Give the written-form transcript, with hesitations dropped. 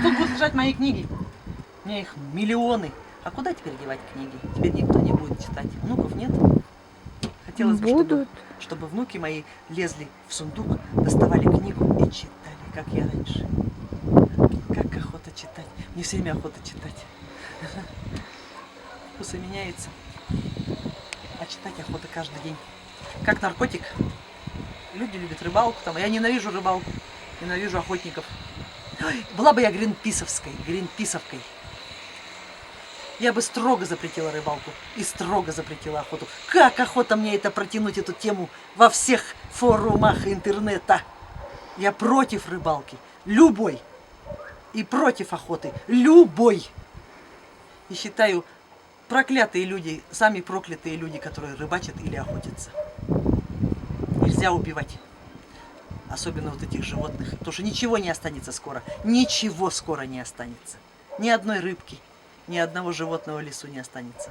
Тут будут лежать мои книги. У меня их миллионы. А куда теперь девать книги? Теперь никто не будет читать. Внуков нет. Хотелось бы, чтобы внуки мои лезли в сундук, доставали книгу и читали, как я раньше. Как охота читать. Мне все время охота читать. Вкусы меняются. А читать охота каждый день. Как наркотик. Люди любят рыбалку. Там. Я ненавижу рыбалку. Ненавижу охотников. Ой, была бы я гринписовкой. Я бы строго запретила рыбалку и строго запретила охоту. Как охота мне это протянуть, эту тему во всех форумах интернета. Я против рыбалки. Любой. И против охоты. Любой. И считаю, проклятые люди, сами проклятые люди, которые рыбачат или охотятся. Нельзя убивать. Особенно вот этих животных. Потому что ничего не останется скоро. Ничего скоро не останется. Ни одной рыбки, ни одного животного в лесу не останется.